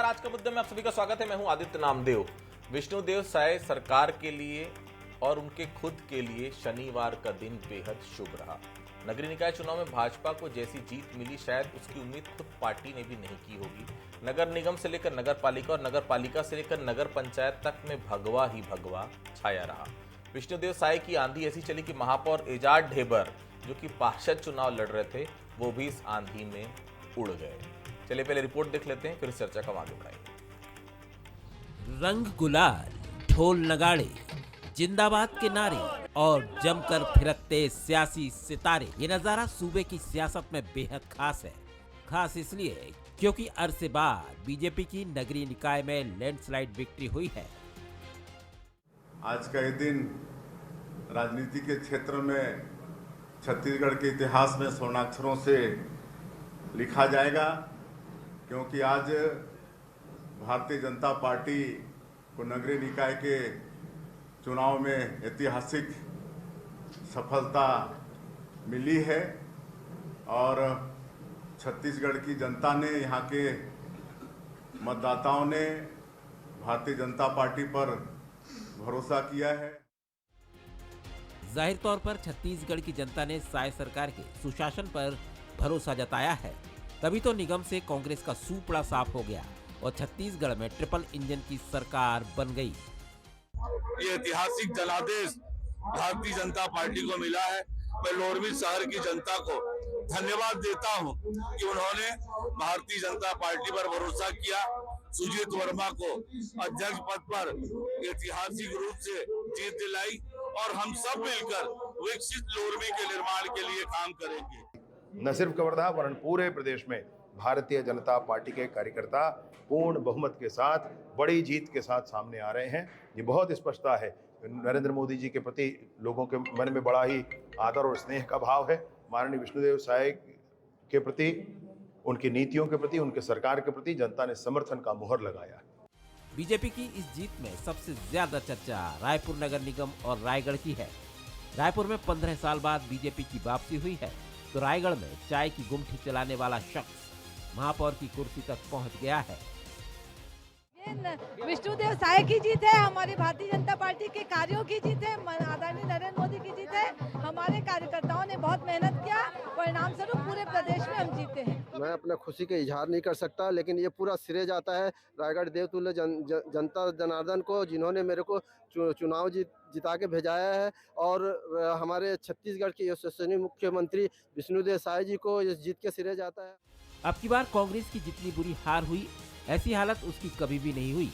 आज का मुद्दे में आप सभी का स्वागत है। मैं हूं आदित्य नामदेव। विष्णुदेव साय सरकार के लिए और उनके खुद के लिए शनिवार का दिन बेहद शुभ रहा। नगरीय निकाय चुनाव में भाजपा को जैसी जीत मिली, शायद उसकी उम्मीद खुद पार्टी ने भी नहीं की होगी। नगर निगम से लेकर नगर पालिका और नगर पालिका से लेकर नगर पंचायत तक में भगवा ही भगवा छाया रहा। विष्णुदेव साय की आंधी ऐसी चली कि महापौर एजाज ढेबर, जो कि पार्षद चुनाव लड़ रहे थे, वो भी इस आंधी में उड़ गए। चलिए पहले रिपोर्ट देख लेते हैं, फिर इस चर्चा का आगे बढ़ाएंगे। रंग गुलाल, ढोल नगाड़े, जिंदाबाद के नारे और जमकर फिरकते सियासी सितारे, ये नजारा सूबे की सियासत में बेहद खास है। खास इसलिए क्योंकि अरसे बाद बीजेपी की नगरीय निकाय में लैंडस्लाइड विक्ट्री हुई है। आज का ये दिन राजनीति के क्षेत्र में छत्तीसगढ़ के इतिहास में स्वर्णाक्षरों से लिखा जाएगा, क्योंकि आज भारतीय जनता पार्टी को नगरीय निकाय के चुनाव में ऐतिहासिक सफलता मिली है और छत्तीसगढ़ की जनता ने, यहाँ के मतदाताओं ने भारतीय जनता पार्टी पर भरोसा किया है। जाहिर तौर पर छत्तीसगढ़ की जनता ने साय सरकार के सुशासन पर भरोसा जताया है, तभी तो निगम से कांग्रेस का सूपड़ा साफ हो गया और छत्तीसगढ़ में ट्रिपल इंजन की सरकार बन गई। ये ऐतिहासिक जनादेश भारतीय जनता पार्टी को मिला है। मैं लोरमी शहर की जनता को धन्यवाद देता हूं कि उन्होंने भारतीय जनता पार्टी पर भरोसा किया। सुजीत वर्मा को अध्यक्ष पद पर ऐतिहासिक रूप से जीत दिलाई और हम सब मिलकर विकसित लोरमी के निर्माण के लिए काम करेंगे। न सिर्फ कवर्धा वरन पूरे प्रदेश में भारतीय जनता पार्टी के कार्यकर्ता पूर्ण बहुमत के साथ, बड़ी जीत के साथ सामने आ रहे हैं। ये बहुत स्पष्टता है, नरेंद्र मोदी जी के प्रति लोगों के मन में बड़ा ही आदर और स्नेह का भाव है। माननीय विष्णुदेव साय के प्रति, उनकी नीतियों के प्रति, उनके सरकार के प्रति जनता ने समर्थन का मुहर लगाया। बीजेपी की इस जीत में सबसे ज्यादा चर्चा रायपुर नगर निगम और रायगढ़ की है। रायपुर में 15 साल बाद बीजेपी की वापसी हुई है, तो रायगढ़ में चाय की गुमठी चलाने वाला शख्स महापौर की कुर्सी तक पहुंच गया है। विष्णुदेव साय की जीत है, हमारी भारतीय जनता पार्टी के कार्यों की जीत है, आदरणीय नरेंद्र मोदी की जीत है। हमारे कार्यकर्ताओं ने बहुत मेहनत किया, परिणाम स्वरूप पूरे प्रदेश में हम जीते हैं। मैं अपने खुशी का इजहार नहीं कर सकता, लेकिन ये पूरा सिरे जाता है रायगढ़ देवतुल्य जनता जनार्दन को, जिन्होंने मेरे को चुनाव जिता के भेजाया है, और हमारे छत्तीसगढ़ के यशस्वी मुख्यमंत्री विष्णुदेव साय जी को इस जीत के सिरे जाता है। अब की बार कांग्रेस की जितनी बुरी हार हुई, ऐसी हालत उसकी कभी भी नहीं हुई,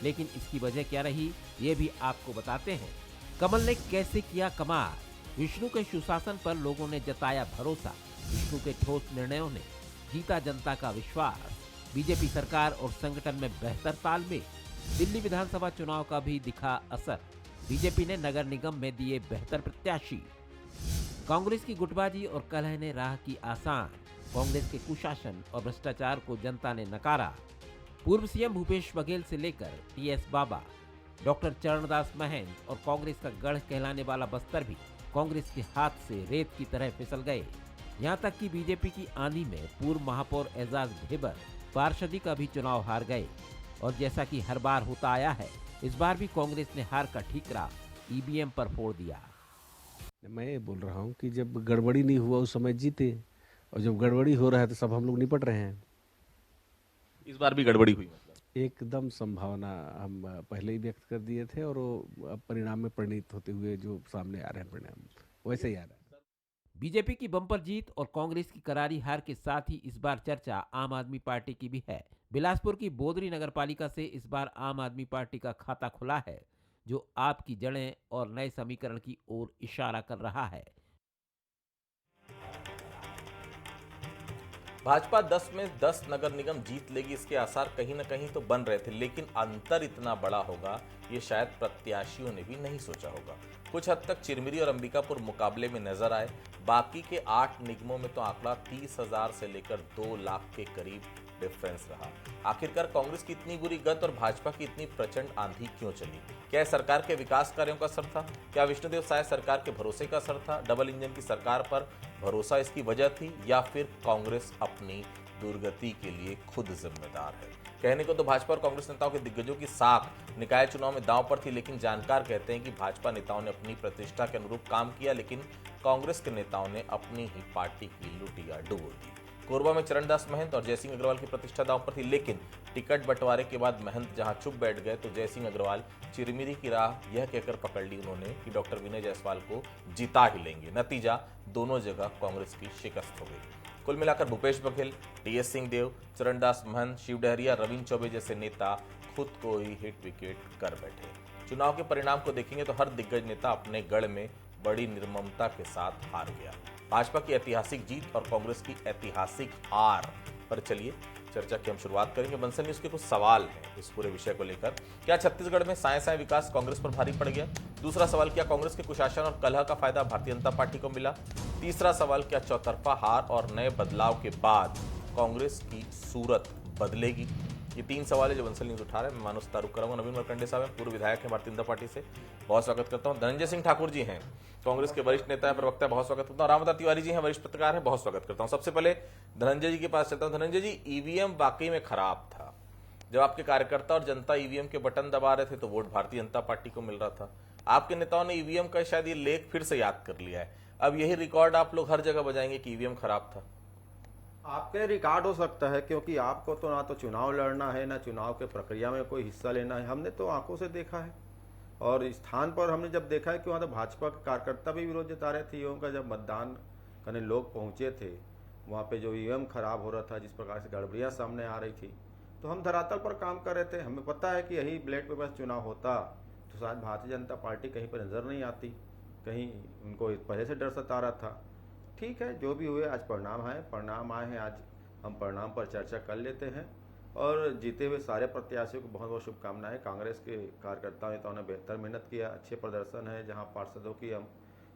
लेकिन इसकी वजह क्या रही, ये भी आपको बताते हैं। कमल ने कैसे किया कमाल, विष्णु के सुशासन पर लोगों ने जताया भरोसा, विष्णु के ठोस निर्णयों ने जीता जनता का विश्वास, बीजेपी सरकार और संगठन में बेहतर तालमेल, दिल्ली विधानसभा चुनाव का भी दिखा असर, बीजेपी ने नगर निगम में दिए बेहतर प्रत्याशी, कांग्रेस की गुटबाजी और कलह ने राह की आसान, कांग्रेस के कुशासन और भ्रष्टाचार को जनता ने नकारा। पूर्व सीएम भूपेश बघेल से लेकर टीएस बाबा, डॉक्टर चरणदास महंत और कांग्रेस का गढ़ कहलाने वाला बस्तर भी कांग्रेस के हाथ से रेत की तरह फिसल गए। यहां तक कि बीजेपी की आंधी में पूर्व महापौर एजाज ढेबर पार्षदी का भी चुनाव हार गए। और जैसा कि हर बार होता आया है, इस बार भी कांग्रेस ने हार का ठीकरा ईवीएम पर फोड़ दिया। मैं ये बोल रहा हूँ कि जब गड़बड़ी नहीं हुआ उस समय जीते, और जब गड़बड़ी हो रहा है तो सब हम लोग निपट रहे हैं। इस बार भी गड़बड़ी हुई, मतलब एकदम संभावना हम पहले ही व्यक्त कर दिए थे, और वो परिणाम में परिणित होते हुए जो सामने आ रहे हैं परिणाम वैसे ही आ रहा है। बीजेपी की बम्पर जीत और कांग्रेस की करारी हार के साथ ही इस बार चर्चा आम आदमी पार्टी की भी है। बिलासपुर की बोदरी नगरपालिका से इस बार आम आदमी पार्टी का खाता खुला है, जो आपकी जड़ें और नए समीकरण की ओर इशारा कर रहा है। भाजपा 10 में 10 नगर निगम जीत लेगी, इसके आसार कहीं ना कहीं तो बन रहे थे, लेकिन अंतर इतना बड़ा होगा ये शायद प्रत्याशियों ने भी नहीं सोचा होगा। कुछ हद तक चिरमिरी और अंबिकापुर मुकाबले में नजर आए, बाकी के 8 निगमों में तो आंकड़ा 30,000 से लेकर 2 लाख के करीब डिफरेंस रहा। आखिरकार कांग्रेस की इतनी बुरी गत और भाजपा की इतनी प्रचंड आंधी क्यों चली? क्या सरकार के विकास कार्यों का असर था? क्या विष्णुदेव साय सरकार के भरोसे का असर था? डबल इंजन की सरकार पर भरोसा इसकी वजह थी, या फिर कांग्रेस अपनी दुर्गति के लिए खुद जिम्मेदार है? कहने को तो भाजपा और कांग्रेस नेताओं के दिग्गजों की साख निकाय चुनाव में दांव पर थी, लेकिन जानकार कहते हैं कि भाजपा नेताओं ने अपनी प्रतिष्ठा के अनुरूप काम किया, लेकिन कांग्रेस के नेताओं ने अपनी ही पार्टी की लुटिया डुबो दी। कोरबा में चरणदास महंत और जयसिंह अग्रवाल की प्रतिष्ठा दांव पर थी, लेकिन टिकट बंटवारे के बाद महंत जहां चुप बैठ गए तो जयसिंह अग्रवाल चिरमिरी की राह यह कहकर पकड़ ली उन्होंने कि डॉक्टर विनय जायसवाल को जिता ही लेंगे। नतीजा दोनों जगह कांग्रेस की शिकस्त हो गई। कुल मिलाकर भूपेश बघेल, टीएस सिंहदेव, चरणदास महंत, शिव डहरिया, रविंद्र चौबे जैसे नेता खुद को ही हिट विकेट कर बैठे। चुनाव के परिणाम को देखेंगे तो हर दिग्गज नेता अपने गढ़ में बड़ी निर्ममता के साथ हार गया। भाजपा की ऐतिहासिक जीत और कांग्रेस की ऐतिहासिक हार पर चलिए चर्चा की हम शुरुआत करेंगे। बंसल न्यूज के कुछ सवाल हैं इस पूरे विषय को लेकर। क्या छत्तीसगढ़ में साए साए विकास कांग्रेस पर भारी पड़ गया? दूसरा सवाल, क्या कांग्रेस के कुशासन और कलह का फायदा भारतीय जनता पार्टी को मिला? तीसरा सवाल, क्या चौतरफा हार और नए बदलाव के बाद कांग्रेस की सूरत बदलेगी? ये तीन सवाल है जो बंसल न्यूज उठा रहा है। मैं मानुष तारुक करूंगा। नवीन मरकंडे साहब हैं, पूर्व विधायक हैं भारतीय जनता पार्टी से, बहुत स्वागत करता हूं। धनंजय सिंह ठाकुर जी हैं, कांग्रेस के वरिष्ठ नेता है, प्रवक्ता, बहुत स्वागत करता हूं। रामवतार तिवारी जी हैं, वरिष्ठ पत्रकार हैं, बहुत स्वागत करता हूं। सबसे पहले धनंजय जी के पास चलता हूं। धनंजय जी, ईवीएम वाकई में खराब था। जब आपके कार्यकर्ता और जनता ईवीएम के बटन दबा रहे थे तो वोट भारतीय जनता पार्टी को मिल रहा था। आपके नेताओं ने ईवीएम का शायद ये लेख फिर से याद कर लिया है। अब यही रिकॉर्ड आप लोग हर जगह बजाएंगे कि ईवीएम खराब था। आपके रिकॉर्ड हो सकता है, क्योंकि आपको तो ना तो चुनाव लड़ना है, ना चुनाव के प्रक्रिया में कोई हिस्सा लेना है। हमने तो आंखों से देखा है और इस स्थान पर हमने जब देखा है कि वहाँ तो भाजपा के कार्यकर्ता भी विरोध जता रहे थे ईवीएम का। जब मतदान करने लोग पहुँचे थे वहाँ पे जो ईवीएम खराब हो रहा था, जिस प्रकार से गड़बड़ियाँ सामने आ रही थी, तो हम धरातल पर काम कर रहे थे। हमें पता है कि यही ब्लैक पेपर चुनाव होता तो शायद भारतीय जनता पार्टी कहीं पर नज़र नहीं आती, कहीं उनको पहले से डर सता रहा था। ठीक है, जो भी हुए आज परिणाम आए हैं। आज हम परिणाम पर चर्चा कर लेते हैं और जीते हुए सारे प्रत्याशियों को बहुत बहुत शुभकामनाएं। कांग्रेस के कार्यकर्ताओं नेताओं ने बेहतर मेहनत किया, अच्छे प्रदर्शन है। जहां पार्षदों की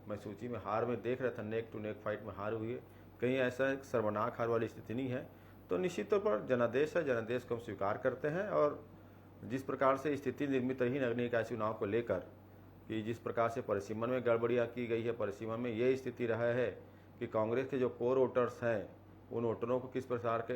मैं सूची में हार में देख रहा था, नेक टू नेक फाइट में हार हुई है, कहीं ऐसा एक सर्वनाक हार वाली स्थिति नहीं है। तो निश्चित तौर पर जनादेश है, जनादेश को हम स्वीकार करते हैं। और जिस प्रकार से स्थिति निर्मित रही नगर निकाय चुनाव को लेकर कि जिस प्रकार से परिसीमन में गड़बड़ियाँ की गई है, परिसीमन में ये स्थिति रहा है कि कांग्रेस के जो कोर वोटर्स हैं उन वोटरों को किस प्रकार के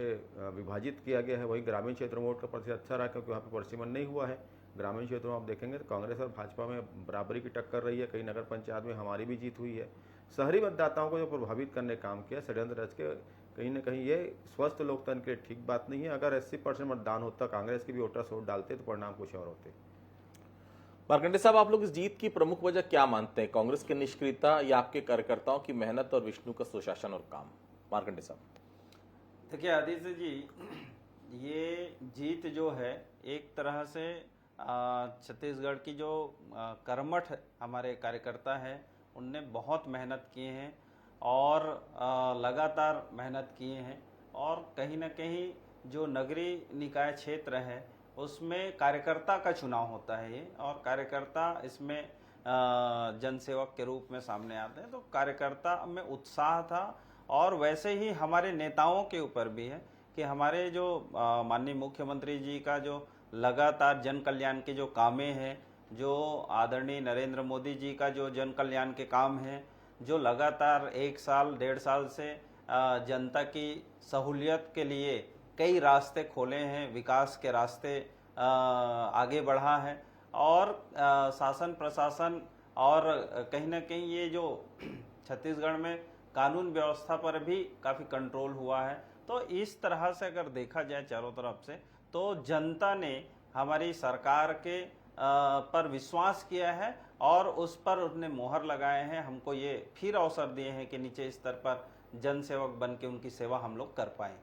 विभाजित किया गया है। वही ग्रामीण क्षेत्रों में वोट का प्रतिशत अच्छा रहा, क्योंकि वहाँ पर परिसीमन नहीं हुआ है। ग्रामीण क्षेत्रों में आप देखेंगे तो कांग्रेस और भाजपा में बराबरी की टक्कर रही है। कई नगर पंचायत में हमारी भी जीत हुई है। शहरी मतदाताओं को जो प्रभावित करने का काम किया षड्यंत्र रच के, कहीं ना कहीं ये स्वस्थ लोकतंत्र के लिए ठीक बात नहीं है। अगर 80% मतदान होता, कांग्रेस के भी वोटर्स वोट डालते तो परिणाम कुछ और होते। मार्कंडे साहब, आप लोग इस जीत की प्रमुख वजह क्या मानते हैं? कांग्रेस की निष्क्रियता या आपके कार्यकर्ताओं की मेहनत और विष्णु का सुशासन और काम? मार्कंडे साहब, देखिए आदित्य जी, ये जीत जो है एक तरह से छत्तीसगढ़ की जो कर्मठ हमारे कार्यकर्ता हैं उनने बहुत मेहनत किए हैं और लगातार मेहनत किए हैं। और कहीं ना कहीं जो नगरीय निकाय क्षेत्र है उसमें कार्यकर्ता का चुनाव होता है ये, और कार्यकर्ता इसमें जनसेवक के रूप में सामने आते हैं। तो कार्यकर्ता में उत्साह था और वैसे ही हमारे नेताओं के ऊपर भी है कि हमारे जो माननीय मुख्यमंत्री जी का जो लगातार जन कल्याण के जो कामें हैं, जो आदरणीय नरेंद्र मोदी जी का जो जन कल्याण के काम हैं, जो लगातार 1 साल 1.5 साल से जनता की सहूलियत के लिए कई रास्ते खोले हैं, विकास के रास्ते आगे बढ़ा है। और शासन प्रशासन और कहीं ना कहीं ये जो छत्तीसगढ़ में कानून व्यवस्था पर भी काफ़ी कंट्रोल हुआ है। तो इस तरह से अगर देखा जाए चारों तरफ से, तो जनता ने हमारी सरकार के पर विश्वास किया है और उस पर उन्होंने मोहर लगाए हैं। हमको ये फिर अवसर दिए हैं कि नीचे स्तर पर जनसेवक बन के उनकी सेवा हम लोग कर पाएँ।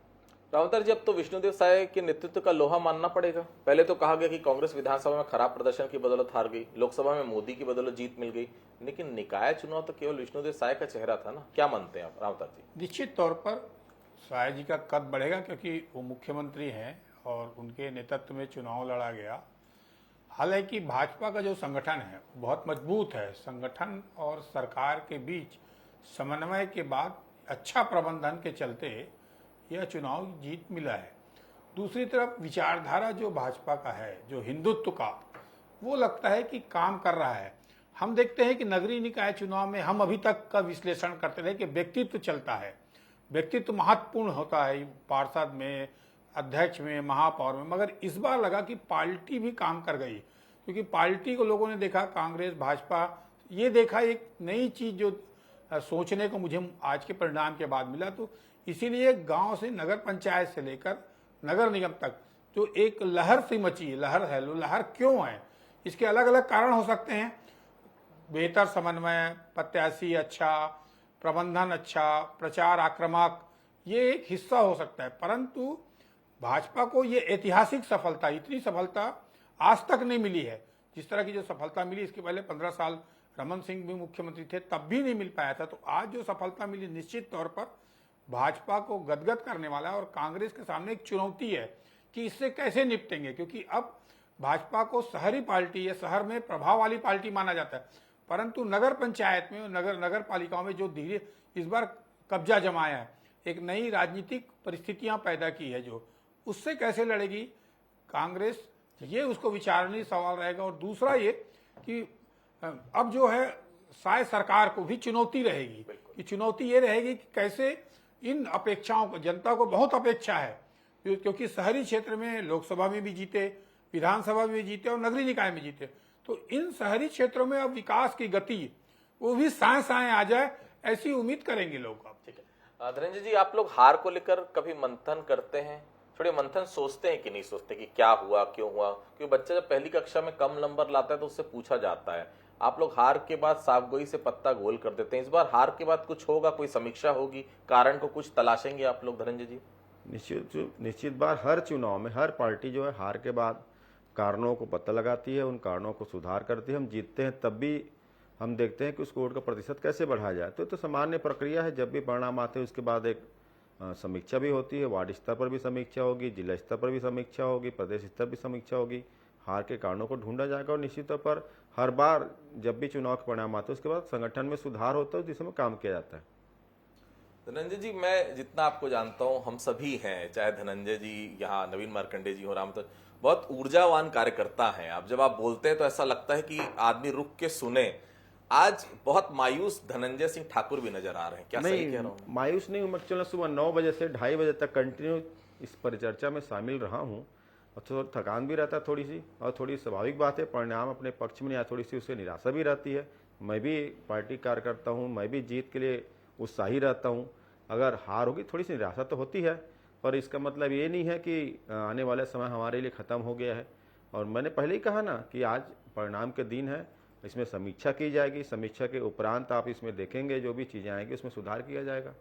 रावतर जी, अब तो विष्णुदेव साय के नेतृत्व का लोहा मानना पड़ेगा। पहले तो कहा गया कि कांग्रेस विधानसभा में खराब प्रदर्शन की बदौलत हार गई, लोकसभा में मोदी की बदौलत जीत मिल गई, लेकिन निकाय चुनाव तो केवल विष्णुदेव साय का चेहरा था ना। क्या मानते हैं आप रावतर जी? निश्चित तौर पर साय जी का कद बढ़ेगा, क्योंकि वो मुख्यमंत्री हैं और उनके नेतृत्व में चुनाव लड़ा गया। हालांकि भाजपा का जो संगठन है बहुत मजबूत है। संगठन और सरकार के बीच समन्वय के बाद अच्छा प्रबंधन के चलते यह चुनाव जीत मिला है। दूसरी तरफ विचारधारा जो भाजपा का है, जो हिंदुत्व का, वो लगता है कि काम कर रहा है। हम देखते हैं कि नगरीय निकाय चुनाव में हम अभी तक का विश्लेषण करते रहे कि व्यक्तित्व चलता है, व्यक्तित्व महत्वपूर्ण होता है। पार्षद में अध्यक्ष में, महापौर में, मगर इस बार लगा कि पार्टी भी काम कर गई, क्योंकि पार्टी को लोगों ने देखा, कांग्रेस भाजपा, ये देखा एक नई चीज जो सोचने को मुझे आज के परिणाम के बाद मिला। तो इसीलिए गांव से नगर पंचायत से लेकर नगर निगम तक जो एक लहर सी मची, लहर है, लहर क्यों है, इसके अलग अलग कारण हो सकते हैं। बेहतर समन्वय, प्रत्याशी अच्छा, प्रबंधन अच्छा, प्रचार आक्रामक, ये एक हिस्सा हो सकता है। परंतु भाजपा को ये ऐतिहासिक सफलता, इतनी सफलता आज तक नहीं मिली है। जिस तरह की जो सफलता मिली, इसके पहले 15 साल रमन सिंह भी मुख्यमंत्री थे, तब भी नहीं मिल पाया था। तो आज जो सफलता मिली, निश्चित तौर पर भाजपा को गदगद करने वाला है और कांग्रेस के सामने एक चुनौती है कि इससे कैसे निपटेंगे, क्योंकि अब भाजपा को शहरी पार्टी या शहर में प्रभाव वाली पार्टी माना जाता है, परंतु नगर पंचायत में, नगर पालिकाओं में जो धीरे इस बार कब्जा जमाया है, एक नई राजनीतिक परिस्थितियां पैदा की है, जो उससे कैसे लड़ेगी कांग्रेस, ये उसको विचारणीय सवाल रहेगा। और दूसरा ये कि अब जो है शायद सरकार को भी चुनौती रहेगी, कि चुनौती ये रहेगी कि कैसे इन अपेक्षाओं को, जनता को बहुत अपेक्षा है, क्योंकि शहरी क्षेत्र में लोकसभा में भी जीते, विधानसभा में भी जीते और नगरीय निकाय में जीते, तो इन शहरी क्षेत्रों में अब विकास की गति वो भी साए साए आ जाए, ऐसी उम्मीद करेंगे लोग। अब ठीक है धनंजय जी, आप लोग हार को लेकर कभी मंथन करते हैं, थोड़े मंथन सोचते हैं कि नहीं सोचते कि क्या हुआ, क्यों हुआ? क्योंकि बच्चा जब पहली कक्षा में कम नंबर लाता है तो उससे पूछा जाता है। आप लोग हार के बाद साफगोई से पत्ता गोल कर देते हैं, इस बार हार के बाद कुछ होगा, कोई समीक्षा होगी, कारण को कुछ तलाशेंगे आप लोग धनंजय जी? निश्चित बार हर चुनाव में हर पार्टी जो है हार के बाद कारणों को पता लगाती है, उन कारणों को सुधार करती है। हम जीतते हैं तब भी हम देखते हैं कि उस वोट का प्रतिशत कैसे बढ़ाया जाए। तो सामान्य प्रक्रिया है, जब भी परिणाम आते हैं उसके बाद एक समीक्षा भी होती है, वार्ड स्तर पर भी समीक्षा होगी, जिला स्तर पर भी समीक्षा होगी, प्रदेश स्तर पर भी समीक्षा होगी, हार के कारणों को ढूंढा जाएगा और निश्चित तौर पर हर बार जब भी चुनाव के परिणाम आते हैं उसके बाद संगठन में सुधार होता है, उस दिशा में काम किया जाता है। धनंजय जी, मैं जितना आपको जानता हूं, हम सभी हैं, चाहे धनंजय जी, यहाँ नवीन मार्कंडे जी हो, राम, तो बहुत ऊर्जावान कार्यकर्ता हैं आप। जब आप बोलते हैं तो ऐसा लगता है कि आदमी रुक के सुने। आज बहुत मायूस धनंजय सिंह ठाकुर भी नजर आ रहे हैं, क्या सही कह रहा हूं? मायूस नहीं हूँ मैं, चलो सुबह 9 बजे से 2:30 बजे तक कंटिन्यू इस परिचर्चा में शामिल रहा हूँ और थोड़ा थकान भी रहता है थोड़ी सी, और थोड़ी स्वाभाविक बात है, परिणाम अपने पक्ष में नहीं आया, थोड़ी सी उससे निराशा भी रहती है। मैं भी पार्टी कार्यकर्ता हूँ, मैं भी जीत के लिए उत्साही रहता हूँ। अगर हार होगी थोड़ी सी निराशा तो होती है, पर इसका मतलब ये नहीं है कि आने वाला समय हमारे लिए ख़त्म हो गया है। और मैंने पहले ही कहा ना कि आज परिणाम के दिन है, इसमें समीक्षा की जाएगी, समीक्षा के उपरांत आप इसमें देखेंगे जो भी चीज़ें आएंगी उसमें सुधार किया जाएगा।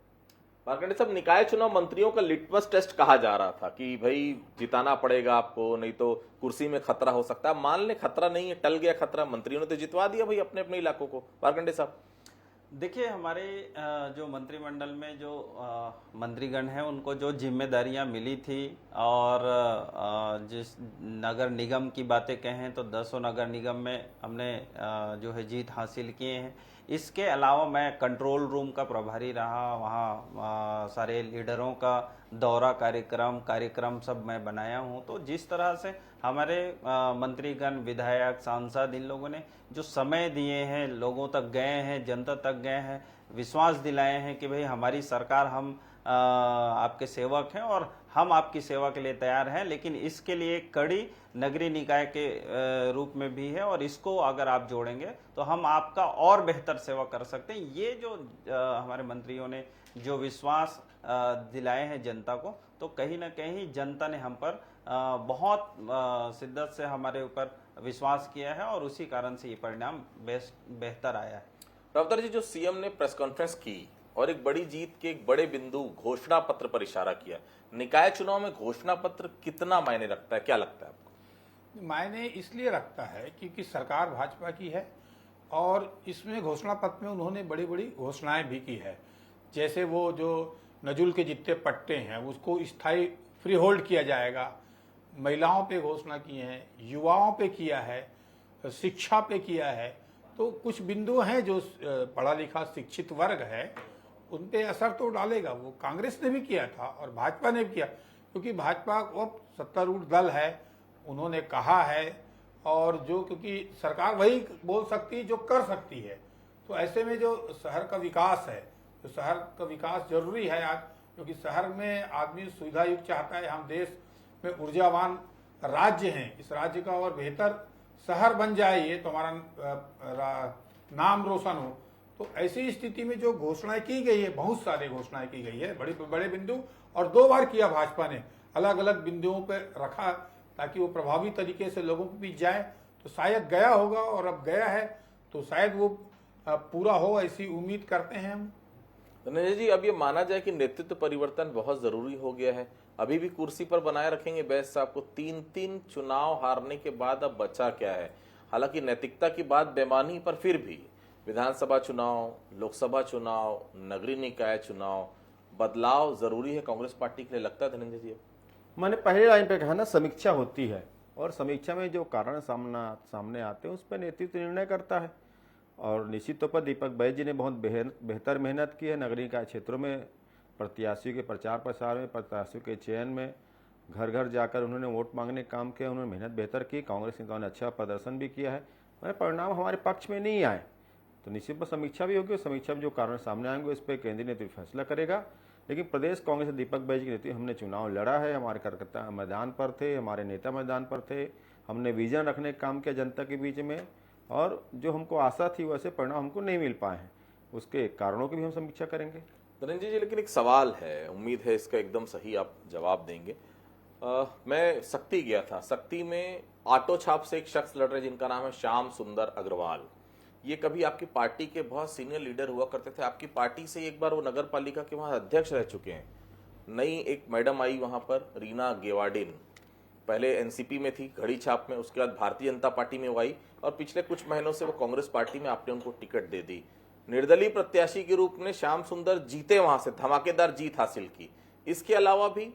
मार्कंडे साहब, निकाय चुनाव मंत्रियों का लिटमस टेस्ट कहा जा रहा था कि भाई जिताना पड़ेगा आपको, नहीं तो कुर्सी में खतरा हो सकता है। मान ले खतरा नहीं है, टल गया खतरा, मंत्रियों ने तो जितवा दिया भाई अपने अपने इलाकों को। मार्कंडे साहब, देखिए, हमारे जो मंत्रिमंडल में जो मंत्रीगण हैं उनको जो जिम्मेदारियां मिली थी, और जिस नगर निगम की बातें कहें तो 10 नगर निगम में हमने जो है जीत हासिल किए हैं। इसके अलावा मैं कंट्रोल रूम का प्रभारी रहा, वहाँ सारे लीडरों का दौरा, कार्यक्रम सब मैं बनाया हूँ। तो जिस तरह से हमारे मंत्रीगण, विधायक, सांसद, इन लोगों ने जो समय दिए हैं, लोगों तक गए हैं, जनता तक गए हैं, विश्वास दिलाए हैं कि भाई हमारी सरकार, हम आपके सेवक हैं और हम आपकी सेवा के लिए तैयार हैं, लेकिन इसके लिए कड़ी नगरीय निकाय के रूप में भी है, और इसको अगर आप जोड़ेंगे तो हम आपका और बेहतर सेवा कर सकते हैं। ये जो हमारे मंत्रियों ने जो विश्वास दिलाए हैं जनता को, तो कहीं ना कहीं जनता ने हम पर बहुत शिद्दत से हमारे ऊपर विश्वास किया है, और उसी कारण से ये परिणाम बेहतर आया है। रावतर जी, जो सीएम ने प्रेस कॉन्फ्रेंस की और एक बड़ी जीत के एक बड़े बिंदु घोषणा पत्र पर इशारा किया, निकाय चुनाव में घोषणा पत्र कितना मायने रखता है, क्या लगता है आपको? मायने इसलिए रखता है क्योंकि सरकार भाजपा की है, और इसमें घोषणा पत्र में उन्होंने बड़ी बड़ी घोषणाएं भी की है। जैसे वो जो नजुल के जितने पट्टे हैं उसको स्थायी फ्री होल्ड किया जाएगा, महिलाओं पे घोषणा की है, युवाओं पे किया है, शिक्षा पे किया है। तो कुछ बिंदु हैं जो पढ़ा लिखा शिक्षित वर्ग है उन पे असर तो डालेगा। वो कांग्रेस ने भी किया था और भाजपा ने भी किया, क्योंकि भाजपा वो सत्तारूढ़ दल है, उन्होंने कहा है, और जो क्योंकि सरकार वही बोल सकती है जो कर सकती है। तो ऐसे में जो शहर का विकास है, तो शहर का विकास जरूरी है आज, क्योंकि शहर में आदमी सुविधा युक्त चाहता है। हम देश में ऊर्जावान राज्य हैं, इस राज्य का और बेहतर शहर बन जाए, ये तो हमारा नाम रोशन हो। तो ऐसी स्थिति में जो घोषणाएं की गई है, बहुत सारी घोषणाएं की गई है, बड़े बड़े बिंदु, और 2 बार किया भाजपा ने, अलग अलग बिंदुओं पर रखा ताकि वो प्रभावी तरीके से लोगों के बीच जाए। तो शायद गया होगा, और अब गया है तो शायद वो पूरा हो, ऐसी उम्मीद करते हैं हम। धनंजय जी, अब ये माना जाए कि नेतृत्व परिवर्तन बहुत जरूरी हो गया है, अभी भी कुर्सी पर बनाए रखेंगे बैस साहब को? 3 चुनाव हारने के बाद अब बचा क्या है? हालांकि नैतिकता की बात बेमानी, पर फिर भी विधानसभा चुनाव, लोकसभा चुनाव, नगरीय निकाय चुनाव, बदलाव जरूरी है कांग्रेस पार्टी के लिए, लगता है धनंजय जी? मैंने पहले लाइन पे कहा ना, समीक्षा होती है और समीक्षा में जो कारण सामने आते हैं उस पर नेतृत्व निर्णय करता है। और निश्चित तौर पर दीपक बैज जी ने बहुत बेहतर मेहनत की है नगरीय निकाय क्षेत्रों में, प्रत्याशियों के प्रचार प्रसार में, प्रत्याशियों के चयन में, घर घर जाकर उन्होंने वोट मांगने का काम किया, उन्होंने मेहनत बेहतर की, कांग्रेस नेताओं ने अच्छा प्रदर्शन भी किया है, मगर परिणाम हमारे पक्ष में नहीं आए। तो निश्चित पर समीक्षा भी होगी और समीक्षा में जो कारण सामने आएंगे उस पर केंद्रीय नेतृत्व फैसला करेगा। लेकिन प्रदेश कांग्रेस दीपक बैज के नेतृत्व हमने चुनाव लड़ा है, हमारे कार्यकर्ता मैदान पर थे, हमारे नेता मैदान पर थे, हमने विजन रखने का काम किया जनता के बीच में, और जो हमको आशा थी वैसे परिणाम हमको नहीं मिल पाए हैं, उसके कारणों की भी हम समीक्षा करेंगे। धनंजय जी, लेकिन एक सवाल है, उम्मीद है इसका एकदम सही आप जवाब देंगे। मैं शक्ति गया था, शक्ति में ऑटो छाप से एक शख्स लड़ रहे जिनका नाम है श्याम सुंदर अग्रवाल। ये कभी आपकी पार्टी के बहुत सीनियर लीडर हुआ करते थे, आपकी पार्टी से एक बार वो नगर पालिका के वहां अध्यक्ष रह चुके हैं। नई एक मैडम आई वहां पर, रीना गेवाडिन, पहले एनसीपी में थी, घड़ी छाप में, उसके बाद भारतीय जनता पार्टी में वो आई, और पिछले कुछ महीनों से वो कांग्रेस पार्टी में आपने उनको टिकट दे दी। निर्दलीय प्रत्याशी के रूप में श्याम सुंदर जीते, वहां से धमाकेदार जीत हासिल की। इसके अलावा भी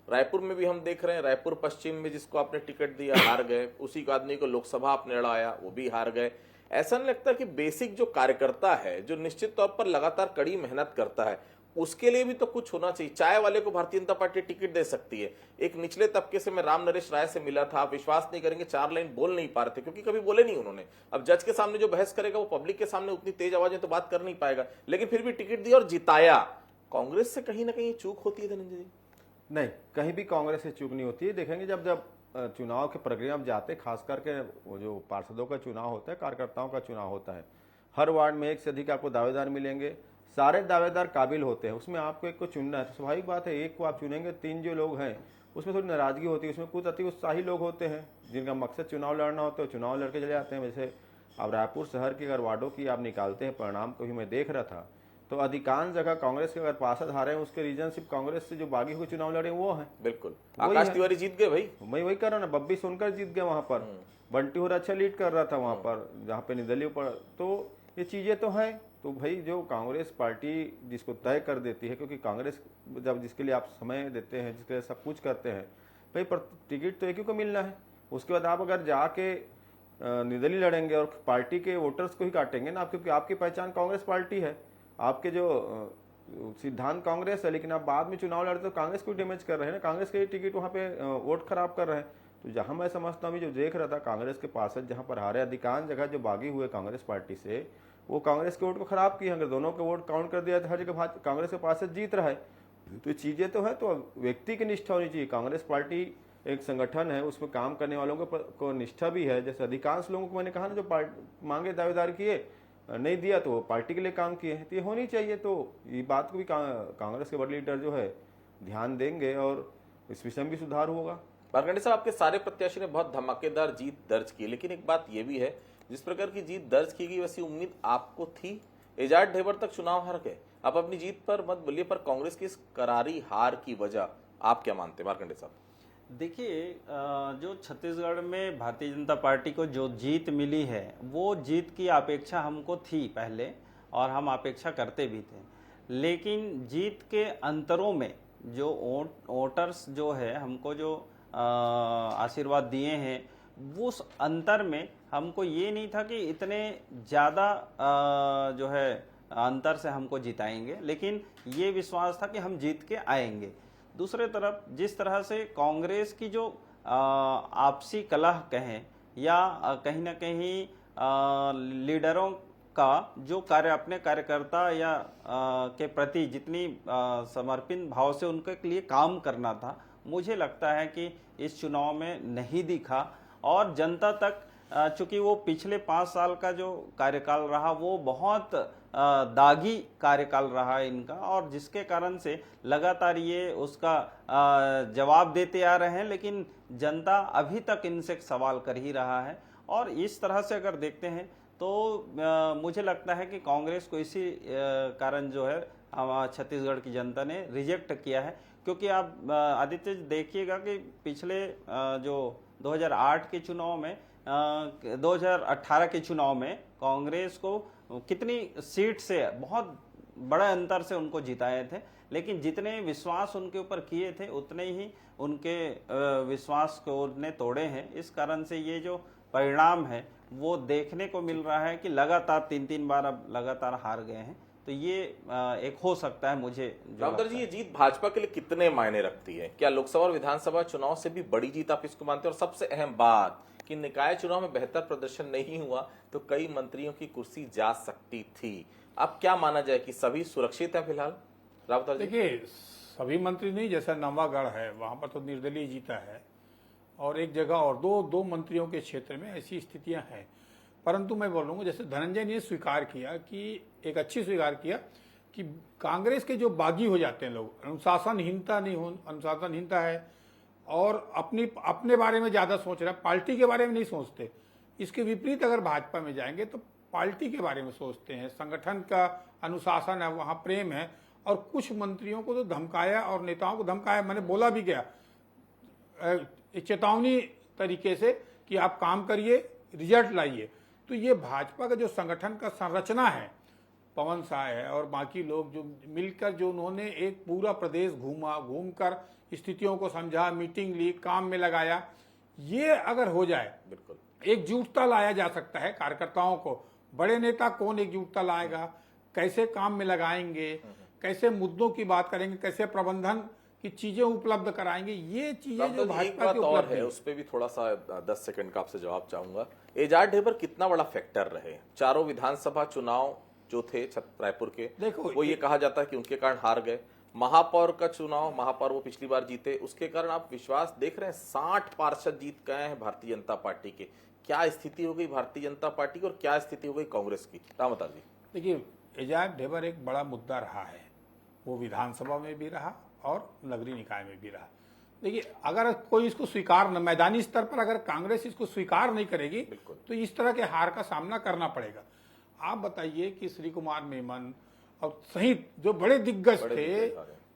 रायपुर में भी हम देख रहे हैं, रायपुर पश्चिम में जिसको आपने टिकट दिया हार गए, उसी आदमी को लोकसभा आपने लड़ाया, वो भी हार गए। ऐसा नहीं लगता कि बेसिक जो कार्यकर्ता है, जो निश्चित तौर पर लगातार कड़ी मेहनत करता है, उसके लिए भी तो कुछ होना चाहिए? चाय वाले को भारतीय जनता पार्टी टिकट दे सकती है, एक निचले तबके से मैं राम नरेश राय से मिला था, आप विश्वास नहीं करेंगे 4 लाइन बोल नहीं पा रहे थे, क्योंकि कभी बोले नहीं उन्होंने। अब जज के सामने जो बहस करेगा वो पब्लिक के सामने उतनी तेज आवाज में तो बात कर नहीं पाएगा, लेकिन फिर भी टिकट दिया और जिताया। कांग्रेस से कहीं ना कहीं चूक होती है धनंजय जी? नहीं, कहीं भी कांग्रेस से चूक नहीं होती है। देखेंगे जब चुनाव की प्रक्रिया में जाते, खास करके वो जो पार्षदों का चुनाव होता है, कार्यकर्ताओं का चुनाव होता है, हर वार्ड में 1 से अधिक आपको दावेदार मिलेंगे, सारे दावेदार काबिल होते हैं, उसमें आपको एक को चुनना है। तो स्वाभाविक बात है, एक को आप चुनेंगे, 3 जो लोग हैं उसमें थोड़ी नाराजगी होती है, उसमें कुछ अति उत्साही लोग होते हैं जिनका मकसद चुनाव लड़ना होता है, चुनाव लड़के चले जाते हैं। वैसे अब रायपुर शहर की अगर वार्डों की आप निकालते हैं परिणाम को भी मैं देख रहा था, तो अधिकांश जगह कांग्रेस के अगर पार्षद हारे हैं उसके रीजन सिर्फ कांग्रेस से जो बागी हुए चुनाव लड़े वो हैं। बिल्कुल, आकाश तिवारी जीत गए भाई, मैं वही कर रहा हूँ ना, बब्बी सोनकर जीत गया वहां पर, बंटी होरा अच्छा लीड कर रहा था वहां पर जहाँ पे निर्दलीय पर। तो ये चीजें तो हैं। तो भाई जो कांग्रेस पार्टी जिसको तय कर देती है, क्योंकि कांग्रेस जब जिसके लिए आप समय देते हैं, जिसके लिए सब कुछ करते हैं, भाई पर टिकट तो एक ही को मिलना है। उसके बाद आप अगर जाके निर्दलीय लड़ेंगे और पार्टी के वोटर्स को ही काटेंगे ना, क्योंकि आपकी पहचान कांग्रेस पार्टी है, आपके जो सिद्धांत कांग्रेस है, लेकिन आप बाद में चुनाव लड़ते तो कांग्रेस को डैमेज कर रहे हैं ना, कांग्रेस के टिकट वहाँ पे वोट खराब कर रहे हैं। तो जहाँ मैं समझता हूँ, जो देख रहा था कांग्रेस के पार्षद जहाँ पर हारे, अधिकांश जगह जो बागी हुए कांग्रेस पार्टी से, वो कांग्रेस के वोट को खराब किए। अगर दोनों के वोट काउंट कर दिया तो हर जगह कांग्रेस के पार्षद जीत रहा है। तो ये चीजें तो है, तो व्यक्ति की निष्ठा होनी चाहिए। कांग्रेस पार्टी एक संगठन है, उसमें काम करने वालों को निष्ठा भी है। जैसे अधिकांश लोगों को मैंने कहा ना, जो मांगे दावेदार किए, नहीं दिया तो पार्टी के लिए काम किए हैं, तो ये होनी चाहिए। तो ये बात को भी कांग्रेस के बड़े लीडर जो है ध्यान देंगे और इस विषय में भी सुधार होगा। मार्कंडेय साहब, आपके सारे प्रत्याशी ने बहुत धमाकेदार जीत दर्ज की, लेकिन एक बात यह भी है, जिस प्रकार की जीत दर्ज की गई वैसी उम्मीद आपको थी? एजाज ढेबर तक चुनाव हार गए, आप अपनी जीत पर मत बोलिए, पर कांग्रेस की इस करारी हार की वजह आप क्या मानते हैं मार्कंडेय साहब? देखिए, जो छत्तीसगढ़ में भारतीय जनता पार्टी को जो जीत मिली है, वो जीत की अपेक्षा हमको थी पहले, और हम अपेक्षा करते भी थे। लेकिन जीत के अंतरों में जो वोटर्स जो है हमको जो आशीर्वाद दिए हैं, वो उस अंतर में हमको ये नहीं था कि इतने ज़्यादा जो है अंतर से हमको जिताएंगे, लेकिन ये विश्वास था कि हम जीत के आएंगे। दूसरे तरफ जिस तरह से कांग्रेस की जो आपसी कलह कहें या कहीं ना कहीं लीडरों का जो कार्य अपने कार्यकर्ता या के प्रति जितनी समर्पित भाव से उनके लिए काम करना था, मुझे लगता है कि इस चुनाव में नहीं दिखा। और जनता तक चूंकि वो पिछले 5 साल का जो कार्यकाल रहा वो बहुत दागी कार्यकाल रहा है इनका, और जिसके कारण से लगातार ये उसका जवाब देते आ रहे हैं, लेकिन जनता अभी तक इनसे सवाल कर ही रहा है। और इस तरह से अगर देखते हैं तो मुझे लगता है कि कांग्रेस को इसी कारण जो है छत्तीसगढ़ की जनता ने रिजेक्ट किया है। क्योंकि आप आदित्य देखिएगा कि पिछले जो 2008 के चुनाव में 2018 के चुनाव में कांग्रेस को कितनी सीट से बहुत बड़े अंतर से उनको जिताए थे, लेकिन जितने विश्वास उनके ऊपर किए थे उतने ही उनके विश्वास को उन्होंने तोड़े हैं। इस कारण से ये जो परिणाम है वो देखने को मिल रहा है कि लगातार 3-3 बार अब लगातार हार गए हैं। तो ये एक हो सकता है मुझे रामदर जी, ये जीत भाजपा के लिए कितने मायने रखती है? क्या लोकसभा और विधानसभा चुनाव से भी बड़ी जीत आप इसको मानते हैं? और सबसे अहम बात कि निकाय चुनाव में बेहतर प्रदर्शन नहीं हुआ तो कई मंत्रियों की कुर्सी जा सकती थी। अब क्या माना जाए कि सभी सुरक्षित है फिलहाल? रावतर जी, देखिए, सभी मंत्री नहीं, जैसा नवागढ़ है वहां पर तो निर्दलीय जीता है, और एक जगह और दो मंत्रियों के क्षेत्र में ऐसी स्थितियां हैं। परंतु मैं बोलूंगा, जैसे धनंजय ने स्वीकार किया कि एक अच्छी स्वीकार किया कि कांग्रेस के जो बागी हो जाते हैं लोग, अनुशासनहीनता है और अपने बारे में ज्यादा सोच रहा है, पार्टी के बारे में नहीं सोचते। इसके विपरीत अगर भाजपा में जाएंगे तो पार्टी के बारे में सोचते हैं, संगठन का अनुशासन है, वहां प्रेम है। और कुछ मंत्रियों को तो धमकाया और नेताओं को धमकाया, मैंने बोला भी गया चेतावनी तरीके से कि आप काम करिए, रिजल्ट लाइए। तो ये भाजपा का जो संगठन का संरचना है, पवन साय है और बाकी लोग जो मिलकर जो उन्होंने एक पूरा प्रदेश घूमकर स्थितियों को समझा, मीटिंग ली, काम में लगाया, ये अगर हो जाए, बिल्कुल एकजुटता लाया जा सकता है कार्यकर्ताओं को। बड़े नेता कौन एकजुटता लाएगा, कैसे काम में लगाएंगे, कैसे मुद्दों की बात करेंगे, कैसे प्रबंधन की चीजें उपलब्ध कराएंगे, ये चीजें जो भाजपा की उपलब्ध है। उस पर भी थोड़ा सा 10 सेकंड का आपसे जवाब चाहूंगा। एजाज ढेबर कितना बड़ा फैक्टर रहे? चारों विधानसभा चुनाव जो थे रायपुर के, देखो वो ये कहा जाता है कि उनके कारण हार गए। महापौर का चुनाव, महापौर वो पिछली बार जीते, उसके कारण आप विश्वास देख रहे हैं 60 पार्षद जीत गए हैं भारतीय जनता पार्टी के। क्या स्थिति हो गई भारतीय जनता पार्टी की और क्या स्थिति हो गई कांग्रेस की? रामवतार जी, देखिए, एजाज ढेबर एक बड़ा मुद्दा रहा है, वो विधानसभा में भी रहा और नगरीय निकाय में भी रहा। देखिए, अगर कोई इसको स्वीकार न, मैदानी स्तर पर अगर कांग्रेस इसको स्वीकार नहीं करेगी तो इस तरह के हार का सामना करना पड़ेगा। आप बताइए कि श्री कुमार मेमन और सहित जो बड़े दिग्गज थे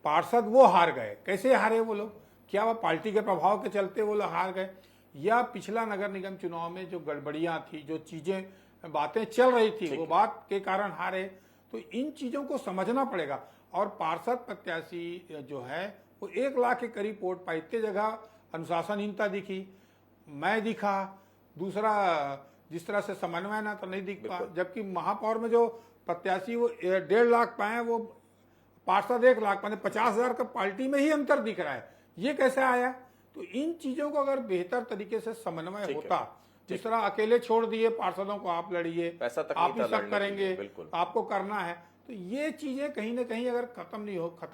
पार्षद, वो हार गए। कैसे हारे वो लोग? क्या वह पार्टी के प्रभाव के चलते वो लोग हार गए, या पिछला नगर निगम चुनाव में जो गड़बड़ियां थी, जो चीजें बातें चल रही थी, वो बात के कारण हारे? तो इन चीजों को समझना पड़ेगा। और पार्षद प्रत्याशी जो है वो 1 लाख के करीब वोट पाई, इतने जगह अनुशासनहीनता दिखी, मैं दिखा, दूसरा जिस तरह से समन्वय ना तो नहीं दिख पा। जबकि महापौर में जो प्रत्याशी वो 1.5 लाख पाए, वो पार्षद 1 लाख पाए, 50,000 का पार्टी में ही अंतर दिख रहा है। ये कैसे आया? तो इन चीजों को अगर बेहतर तरीके से समन्वय होता, जिस तरह अकेले छोड़ दिए पार्षदों को, आप लड़िए, आप ही सब करेंगे, आपको करना है, तो ये चीजें कहीं ना कहीं अगर खत्म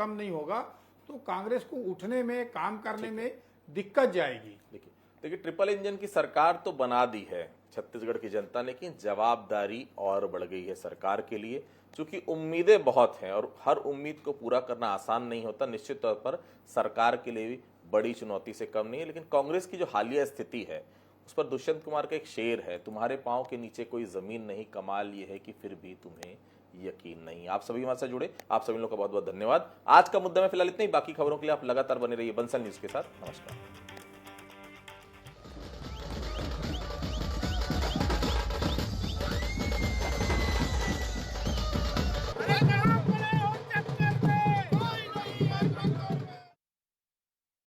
नहीं होगा तो कांग्रेस को उठने में, काम करने में दिक्कत जाएगी। देखिए, ट्रिपल इंजन की सरकार तो बना दी है छत्तीसगढ़ की जनता ने, लेकिन जवाबदारी और बढ़ गई है सरकार के लिए, क्योंकि उम्मीदें बहुत हैं और हर उम्मीद को पूरा करना आसान नहीं होता। निश्चित तौर पर सरकार के लिए भी बड़ी चुनौती से कम नहीं है। लेकिन कांग्रेस की जो हालिया स्थिति है उस पर दुष्यंत कुमार का एक शेर है, तुम्हारे पांव के नीचे कोई जमीन नहीं, कमाल ये है कि फिर भी तुम्हें यकीन नहीं। आप सभी हमारे साथ जुड़े, आप सभी लोगों का बहुत बहुत धन्यवाद। आज का मुद्दा में फिलहाल इतना ही। बाकी खबरों के लिए आप लगातार बने रहिए बंसल न्यूज के साथ। नमस्कार।